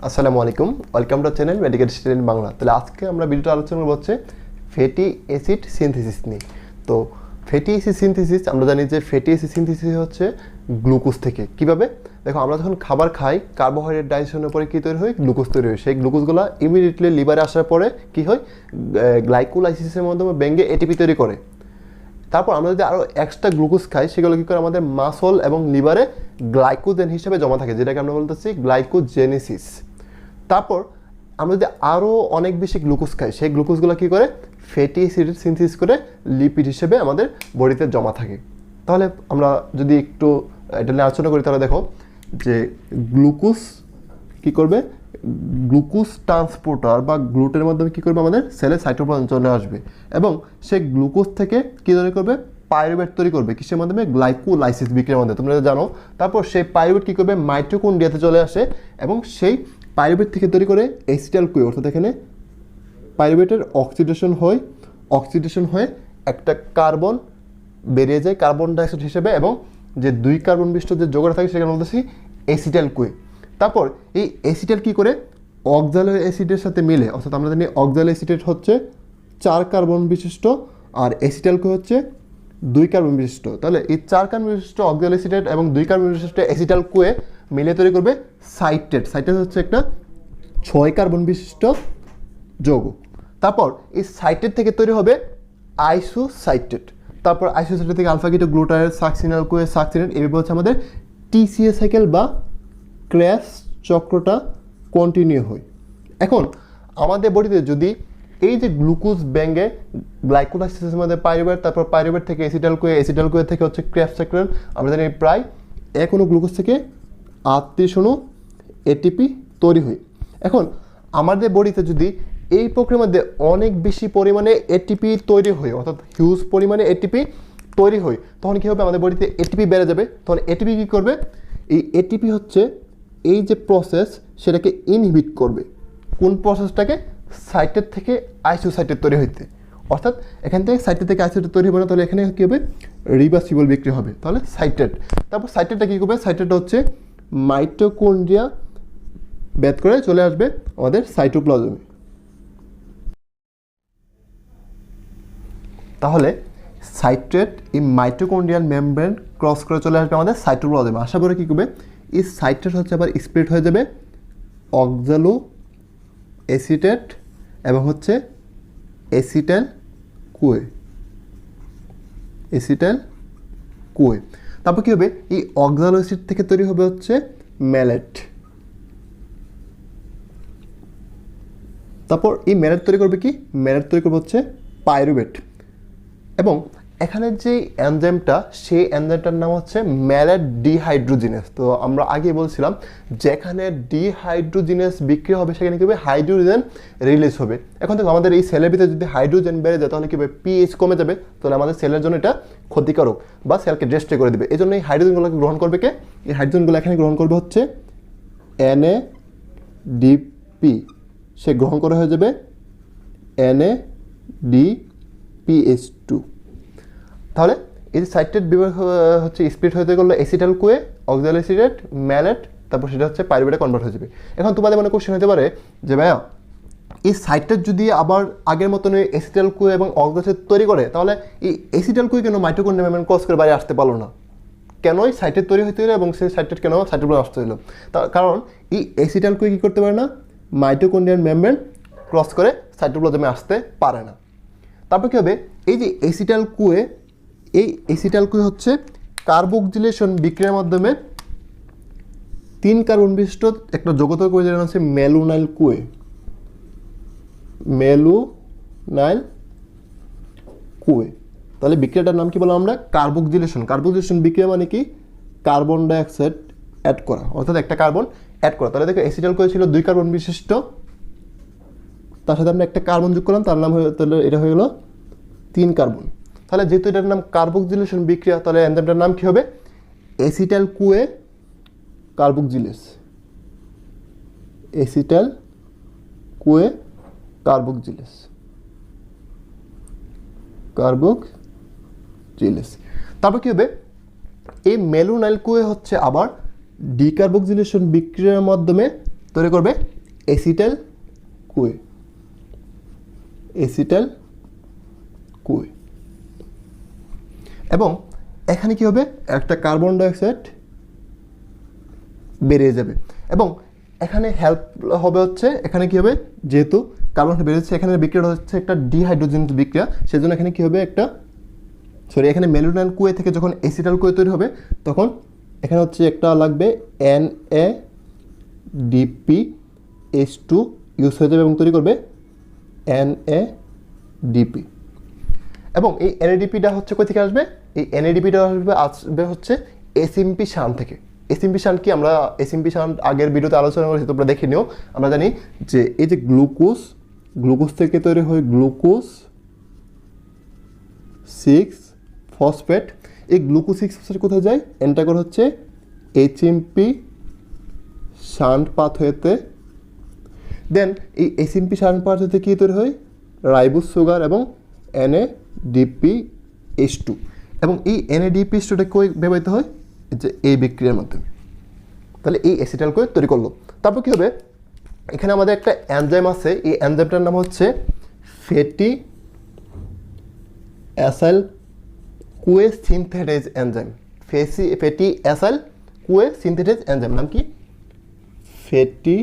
আসসালামু আলাইকুম, welcome to channel medical student Bangla. তাহলে আজকে আমরা ভিডিওটা আলোচনা করব হচ্ছে ফ্যাটি অ্যাসিড সিনথেসিস নিয়ে। তো ফ্যাটি অ্যাসিড সিনথেসিস আমরা জানি যে ফ্যাটি অ্যাসিড সিনথেসিস হচ্ছে গ্লুকোজ থেকে। কিভাবে? দেখো, আমরা যখন খাবার খাই কার্বোহাইড্রেট ডাইজেশনের পরে কী তৈরি হয়? গ্লুকোজ তৈরি হয়। সেই গ্লুকোজগুলো ইমিডিয়েটলি লিভারে আসার পরে কী হয়? গ্লাইকোলাইসিসের মাধ্যমে ভেঙে এটিপি তৈরি করে। তারপর আমরা যদি আরও এক্সট্রা গ্লুকোজ খাই সেগুলো কী করে আমাদের মাসল এবং লিভারে গ্লাইকোজেন হিসেবে জমা থাকে, যেটাকে আমরা বলতেছি গ্লাইকোজেনেসিস। তারপর আমরা যদি আরও অনেক বেশি গ্লুকোজ খাই সেই গ্লুকোজগুলো কী করে? ফ্যাটি অ্যাসিড সিনথেসিস করে লিপিড হিসেবে আমাদের বডিতে জমা থাকে। তাহলে আমরা যদি একটু এটা নিয়ে আলোচনা করি তাহলে দেখো যে গ্লুকোজ কী করবে? গ্লুকোজ ট্রান্সপোর্টার বা গ্লুটের মাধ্যমে কী করবে? আমাদের সেলে সাইটোপ্লাজম চলে আসবে এবং সেই গ্লুকোজ থেকে কী তৈরি করবে? পাইরুভেট তৈরি করবে। কিসের মাধ্যমে? গ্লাইকোলাইসিস বিক্রিয়ার মাধ্যমে, তোমরা জানো। তারপর সেই পাইরুভেট কী করবে? মাইটোকন্ড্রিয়াতে চলে আসে এবং সেই পাইরুভেট থেকে তৈরি করে অ্যাসিটাইল কোয়ে, অর্থাৎ এখানে পাইরুভেটের অক্সিডেশন হয়ে একটা কার্বন বেরিয়ে যায় কার্বন ডাইঅক্সাইড হিসেবে, এবং যে 2 কার্বন বিশিষ্ট যে যৌগটা থাকে সেখানে বলতেছি অ্যাসিটাইল কোয়ে। তারপর এই অ্যাসিটাইল কী করে? অক্সালো অ্যাসিডের সাথে মিলে, অর্থাৎ আমরা জানি অক্সালো অ্যাসিডেট হচ্ছে 4 কার্বন বিশিষ্ট আর অ্যাসিটাইল কোয়ে হচ্ছে 2 কার্বন বিশিষ্ট। তাহলে এই 4 কার্বন বিশিষ্ট অক্সালো অ্যাসিডেট এবং 2 কার্বন বিশিষ্ট অ্যাসিটাইল কোয়ে মিলে তৈরি করবে সাইট্রেট। সাইট্রেট হচ্ছে একটা 6 কার্বন বিশিষ্ট যৌগ। তারপর এই সাইট্রেট থেকে তৈরি হবে আইসোসাইট্রেট। তারপর আইসোসাইট্রেট থেকে আলফা কিটো গ্লুটারেট সাকসিনাল কোয়ে সাকসিনেট, এভাবে হচ্ছে আমাদের টিসিএ সাইকেল বা ক্র্যাশ চক্রটা কন্টিনিউ হয়। এখন আমাদের বডিতে যদি এই যে গ্লুকোজ ব্যাঙ্গে গ্লাইকোলাইসিসের মধ্যে পাইরুভেট, তারপর পাইরুভেট থেকে অ্যাসিটাইল কোয়ে থেকে হচ্ছে ক্র্যাশ চক্র, আমরা জানি প্রায় 1 অণু গ্লুকোজ থেকে 38 অণু এটিপি তৈরি হয়। এখন আমাদের বডিতে যদি এই প্রক্রিয়ার মধ্যে অনেক বেশি পরিমাণে এটিপি তৈরি হয়, অর্থাৎ হিউজ পরিমাণে এটিপি তৈরি হয়, তখন কী হবে? আমাদের বডিতে এটিপি বেড়ে যাবে। তখন এটিপি কী করবে? এই এটিপি হচ্ছে এই যে প্রসেস সেটাকে ইনহিবিট করবে। কোন প্রসেসটাকে? সাইট্রেট থেকে আইসোসাইট্রেট তৈরি হইতে। অর্থাৎ এখান থেকে সাইট্রেট থেকে আইসোসাইট্রেট তৈরি হবে না, তাহলে এখানে কী হবে? রিভার্সিবল বিক্রি হবে, তাহলে সাইট্রেট। তারপর সাইট্রেটটা কী করবে? সাইট্রেটটা হচ্ছে মাইটোকন্ড্রিয়া ব্যাধ করে চলে আসবে আমাদের সাইটোপ্লাজমে। তাহলে সাইট্রেট এই মাইটোকন্ড্রিয়াল মেমব্রেন ক্রস করে চলে আসবে আমাদের সাইটোপ্লাজমে। আশা করে কী করবে? এই সাইট্রেট হচ্ছে আবার স্প্লিট হয়ে যাবে অক্সালো অ্যাসিটেট এবং হচ্ছে অ্যাসিটাইল কোয়ে। তারপর কী হবে? এই অক্সালো অ্যাসিড থেকে তৈরি হবে হচ্ছে ম্যালেট। তারপর এই ম্যালেট তৈরি করবে কি? ম্যালেট তৈরি করবে হচ্ছে পাইরুভেট। এবং এখানে যে এনজাইমটা, সেই এনজাইমটার নাম হচ্ছে ম্যালেট ডিহাইড্রোজিনেস। তো আমরা আগে বলছিলাম যেখানে ডিহাইড্রোজিনেস বিক্রি হবে সেখানে কী হবে? হাইড্রোজেন রিলিজ হবে। এখন দেখো আমাদের এই সেলের ভিতরে যদি হাইড্রোজেন বেড়ে যায় তাহলে কী হবে? পিএইচ কমে যাবে, তাহলে আমাদের সেলের জন্য এটা ক্ষতিকারক বা সেলকে ডেস্ট্রয় করে দেবে। এই জন্য এই হাইড্রোজেনগুলোকে গ্রহণ করবে কে? এই হাইড্রোজেনগুলো এখানে গ্রহণ করবে হচ্ছে NADP। সে গ্রহণ করে হয়ে যাবে NADPH2। তাহলে এই যে সাইট্রেট বিভাগ হচ্ছে স্প্লিট হতে গেলে অ্যাসিটাইল কোয়ে, অক্সালো অ্যাসিটেট, ম্যালেট, তারপর সেটা হচ্ছে পাইরুভেটে কনভার্ট হয়ে যাবে। এখন তোমাদের মনে কোশ্চেন হতে পারে যে ভাইয়া এই সাইট্রেট যদি আবার আগের মতন অ্যাসিটাইল কোয়ে এবং অক্সালো অ্যাসিড তৈরি করে, তাহলে এই অ্যাসিটাইল কোয়ে কেন মাইটোকন্ড্রিয়া মেমব্রেন ক্রস করে বাইরে আসতে পারলো না? কেনই সাইট্রেট তৈরি হতে হলো এবং সেই সাইট্রেট কেন সাইটোপ্লাজমে আসতে হলো? তার কারণ এই অ্যাসিটাইল কোয়ে কী করতে পারে না? মাইটোকন্ড্রিয়াল মেমব্রেন ক্রস করে সাইটোপ্লাজমে আসতে পারে না। তারপর কী হবে? এই যে অ্যাসিটাইল কোয়ে, এই অ্যাসিটাইল কোয়ে হচ্ছে কার্বক্সিলেশন বিক্রিয়ার মাধ্যমে 3 কার্বন বিশিষ্ট একটা যৌগ তৈরি করে, যেটা হচ্ছে ম্যালোনাইল কোয়ে। তাহলে বিক্রিয়াটার নাম কি বললাম আমরা? কার্বক্সিলেশন বিক্রিয়া মানে কি? কার্বন ডাইঅক্সাইড অ্যাড করা, অর্থাৎ একটা কার্বন অ্যাড করা। তাহলে দেখো অ্যাসিটাইল কোয়ে ছিল 2 কার্বন বিশিষ্ট, তার সাথে আমরা একটা কার্বন যোগ করলাম, তার নাম হয়ে, তাহলে এটা হয়ে গেল 3 কার্বন। তাহলে যেহেতু এটার নাম কার্বক্সিলেশন বিক্রিয়া, তাহলে এনজাইমটার নাম কী হবে? Acetyl CoA carboxylase. তারপর কী হবে? এই ম্যালোনাইল কোয়ে হচ্ছে আবার ডিকার্বক্সিলেশন বিক্রিয়ার মাধ্যমে তৈরি করবে অ্যাসিটাইল কোয়ে, অ্যাসিটাইল কোয়ে। এবং এখানে কি হবে, একটা কার্বন ডাইঅক্সাইড বেরিয়ে যাবে। এবং এখানে হেল্প হবে হচ্ছে, এখানে কি হবে, যেহেতু কার্বন বেরিয়ে যাচ্ছে, এখানে বিক্রিয়াটা হচ্ছে একটা ডিহাইড্রোজেন বিক্রিয়া, সেজন্য এখানে কি হবে, একটা এখানে মেলোনাইন কোয়ে থেকে যখন অ্যাসিটাইল কোয়ে তৈরি হবে, তখন এখানে হচ্ছে একটা লাগবে NADPH2 ইউজ হয়ে যাবে এবং তৈরি করবে NADP। এবং এই NADPটা হচ্ছে কোথা থেকে আসবে, এই NADPটা আসবে হচ্ছে SMP শান থেকে। SMP শান কি, আমরা SMP শান আগের ভিডিওতে আলোচনা করেছি, তোমরা দেখে নিও। আমরা জানি যে এই যে গ্লুকোজ থেকে তৈরি হয় গ্লুকোজ 6 ফসফেট। এই গ্লুকোজ 6 ফসফেট কোথায় যায়, এন্টার করে হচ্ছে SMP শান্ট পাথওয়েতে। দেন এই SMP শান্ট পাথওয়েতে কি তৈরি হয়, রাইবোজ সুগার এবং NADPH2। এবং এই NADPH2টা কই ব্যবহৃত হয়, যে এই বিক্রিয়ার মাধ্যমে। তাহলে এই অ্যাসিটাইল কোয়ে তৈরি করলো। তারপর কি হবে, এখানে আমাদের একটা এনজাইম আছে, এই এনজাইমটার নাম হচ্ছে fatty acyl Koi synthetase enzyme. Fatty acyl Koi synthetase enzyme নাম কি, ফ্যাটি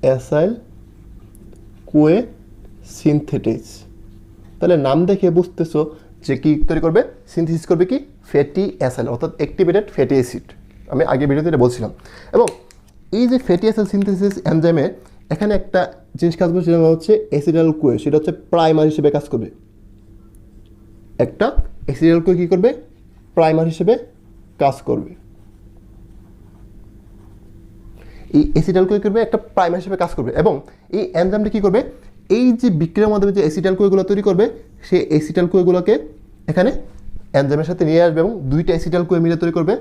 অ্যাসাইল কোয়ে সিনথেটেজ। তাহলে নাম দেখে বুঝতেছো যে কি তৈরি করবে, সিনথেসিস করবে কি, ফ্যাটি অ্যাসাইল, অর্থাৎ অ্যাক্টিভেটেড ফ্যাটি অ্যাসিড। আমি আগে ভিডিওতে এটা বলছিলাম। এবং এই যে ফ্যাটি অ্যাসাইল সিনথেসিস এনজাইমে এখানে একটা জিনিস কাজ করবে, সেটা হচ্ছে অ্যাসিটাইল কোয়ে, সেটা হচ্ছে প্রাইমার হিসেবে কাজ করবে। একটা অ্যাসিটাইল কোয়ে কী করবে, প্রাইমার হিসেবে কাজ করবে। এই অ্যাসিটাইল কোয়ে করবে, একটা প্রাইমার হিসেবে কাজ করবে। এবং এই এনজাইমটা কী করবে, এই যে বিক্রিয়ার মাধ্যমে যে অ্যাসিটাইল কোয়েগুলো তৈরি করবে, সেই অ্যাসিটাইল কোয়েগুলোকে এখানে এনজাইমের সাথে নিয়ে আসবে এবং দুইটা অ্যাসিটাইল কোয়ে মিলে তৈরি করবে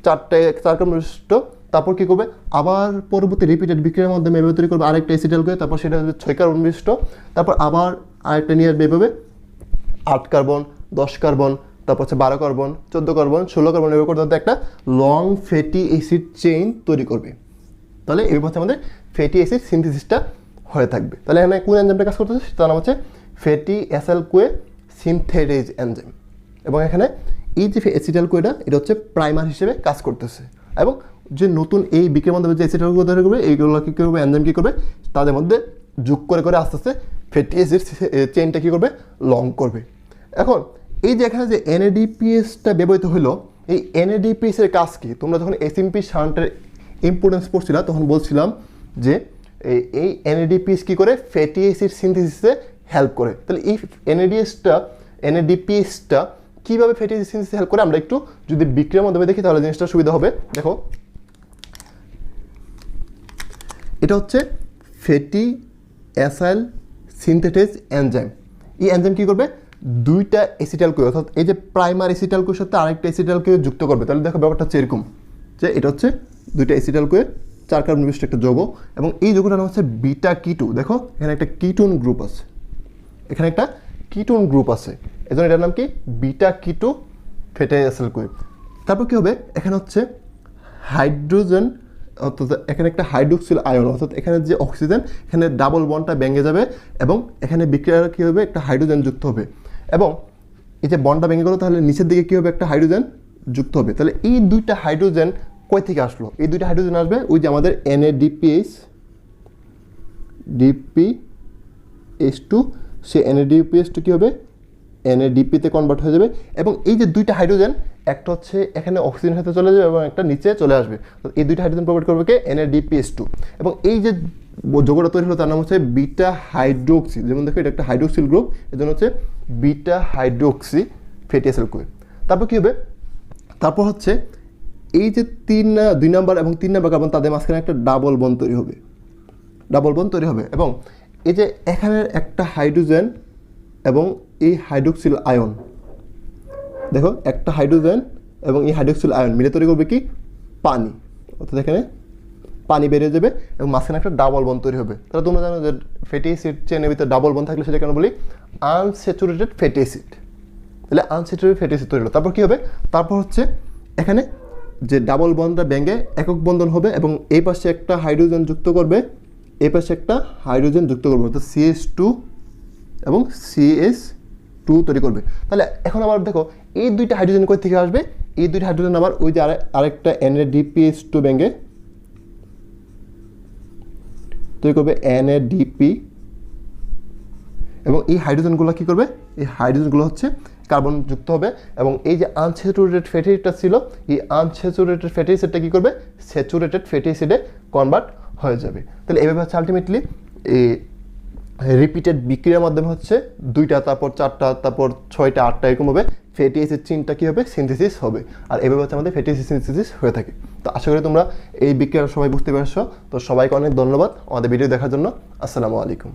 4 কার্বন বিশিষ্ট। তারপর কী করবে, আবার পরবর্তী রিপিটেড বিক্রিয়ার মাধ্যমে এভাবে তৈরি করবে আরেকটা অ্যাসিটাইল কোয়ে, তারপর সেটা হচ্ছে 6 কার্বন বিশিষ্ট। তারপর আবার আরেকটা নিয়ে আসবে এভাবে 8 কার্বন, 10 কার্বন, তারপর হচ্ছে 12 কার্বন, 14 কার্বন, 16 কার্বন, এভাবে করতে একটা লং ফ্যাটি অ্যাসিড চেইন তৈরি করবে। তাহলে এই হচ্ছে আমাদের ফ্যাটি অ্যাসিড সিনথেসিসটা হয়ে থাকবে। তাহলে এখানে কোন এনজাইমটা কাজ করতেছে, তার নাম হচ্ছে fatty acyl Koi synthetase enzyme. এবং এখানে এই যে অ্যাসিটাইল কোয়েটা, এটা হচ্ছে প্রাইমার হিসেবে কাজ করতেছে। এবং যে নতুন এই বিক্রিয়ার মাধ্যমে যে অ্যাসিটাইল কোয়ে তৈরি করবে, এইগুলো কী করবে, এনজাইম কী করবে, তাদের মধ্যে যোগ করে করে আস্তে আস্তে ফ্যাটি অ্যাসিড চেইনটা কী করবে, লং করবে। এখন এই যে এখানে যে NADPHটা ব্যবহৃত হলো, এই NADPH এর কাজ কি, তোমরা যখন SMP শান্টের ইম্পর্টেন্স পড়ছিলা তখন বলছিলাম যে এই NADPH কী করে, ফ্যাটি অ্যাসিড সিনথেসিসে হেল্প করে। তাহলে এই NADPHটা কীভাবে ফ্যাটি অ্যাসিড সিনথেসিসে হেল্প করে, আমরা একটু যদি বিক্রিয়ার মাধ্যমে দেখি তাহলে জিনিসটা সুবিধা হবে। দেখো, এটা হচ্ছে ফ্যাটি অ্যাসাইল সিনথেটেজ এনজাইম। এই এনজাইম কী করবে, দুইটা অ্যাসিটাইল কোয়ে, অর্থাৎ এই যে প্রাইমার অ্যাসিটাইল কোয়ের সাথে আরেকটা অ্যাসিটাইল কোয়ে যুক্ত করবে। তাহলে দেখো ব্যাপারটা হচ্ছে এরকম, যে এটা হচ্ছে দুইটা অ্যাসিটাইল কোয়ে 4 কার্বন বিশিষ্ট একটা যৌগ, এবং এই যৌগটার নাম হচ্ছে বিটা কিটু। দেখো এখানে একটা কিটোন গ্রুপ আছে, এখানে একটা কিটোন গ্রুপ আছে, এজন্য এটার নাম কি, বিটা কিটু ফ্যাটি অ্যাসাইল কোয়ে। তারপর কী হবে, এখানে হচ্ছে হাইড্রোজেন, অর্থাৎ এখানে একটা হাইড্রোক্সিল আয়ন, অর্থাৎ এখানে যে অক্সিজেন, এখানে ডাবল বন্ডটা ভেঙে যাবে এবং এখানে বিক্রিয়া কী হবে, একটা হাইড্রোজেন যুক্ত হবে। এবং এই যে বন্ডটা ভেঙে গেলো, তাহলে নিচের দিকে কী হবে, একটা হাইড্রোজেন যুক্ত হবে। তাহলে এই দুইটা হাইড্রোজেন কই থেকে আসলো, এই দুইটা হাইড্রোজেন আসবে ওই যে আমাদের NADPH2, সে NADPH2 কী হবে, NADPতে কনভার্ট হয়ে যাবে। এবং এই যে দুইটা হাইড্রোজেন, একটা হচ্ছে এখানে অক্সিজেনের সাথে চলে যাবে এবং একটা নিচে চলে আসবে। তো এই দুইটা হাইড্রোজেন প্রোভাইড করবে কে, NADPH2। এবং এই যে যৌগটা তৈরি হলো তার নাম হচ্ছে বিটা হাইড্রোক্সি। যেমন দেখো এটা একটা হাইড্রোক্সিল গ্রুপ, এর জন্য হচ্ছে beta hydroxy fatty acid Koi. তারপর কী হবে, তারপর হচ্ছে এই যে 2 নাম্বার এবং 3 নাম্বার কার্বন, তাদের মাঝখানে একটা ডাবল বন্ড তৈরি হবে, ডাবল বন্ড তৈরি হবে। এবং এই যে এখানে একটা হাইড্রোজেন এবং এই হাইড্রোক্সিল আয়ন, দেখো একটা হাইড্রোজেন এবং এই হাইড্রোক্সিল আয়ন মিলে তৈরি করবে কি, পানি, অর্থাৎ এখানে পানি বেরিয়ে যাবে এবং মাঝখানে একটা ডাবল বন্ড তৈরি হবে। তাহলে তোমরা জানো যে ফ্যাটি অ্যাসিড চেনের ভিতরে ডাবল বন্ড থাকলে সেটা কেন বলি, আনস্যাচুরেটেড ফ্যাটি অ্যাসিড। তাহলে আনস্যাচুরেটেড ফ্যাটি অ্যাসিড তৈরি হলো। তারপর কী হবে, তারপর হচ্ছে এখানে যে ডাবল বন্ডটা ভেঙে একক বন্ধন হবে এবং এই পাশে একটা হাইড্রোজেন যুক্ত করবে, এই পাশে একটা হাইড্রোজেন যুক্ত করবে, অর্থাৎ CH2 এবং CH2 তৈরি করবে। তাহলে এখন আবার দেখো এই দুইটা হাইড্রোজেন কই থেকে আসবে, এই দুইটা হাইড্রোজেন আবার ওই যে আরেকটা NADPH2 ভেঙে তৈরি করবে NADP, এবং এই হাইড্রোজেনগুলো কী করবে, এই হাইড্রোজেনগুলো হচ্ছে কার্বন যুক্ত হবে এবং এই যে আনস্যাচুরেটেড ফ্যাটি অ্যাসিডটা ছিল, এই আনস্যাচুরেটেড ফ্যাটি অ্যাসিডটা কী করবে, স্যাচুরেটেড ফ্যাটি অ্যাসিডে কনভার্ট হয়ে যাবে। তাহলে এভাবে হচ্ছে আলটিমেটলি এই রিপিটেড বিক্রিয়ার মাধ্যমে হচ্ছে 2টা, তারপর 4টা, তারপর 6টা, 8টা এরকমভাবে ফ্যাটি অ্যাসিড চেইনটা কী হবে, সিনথেসিস হবে। আর এভাবে হচ্ছে আমাদের ফ্যাটি অ্যাসিড সিনথেসিস হয়ে থাকে। তো আশা করি তোমরা এই বিক্রিয়ার সবাই বুঝতে পারছো। তো সবাইকে অনেক ধন্যবাদ আমাদের ভিডিও দেখার জন্য। আসসালামু আলাইকুম।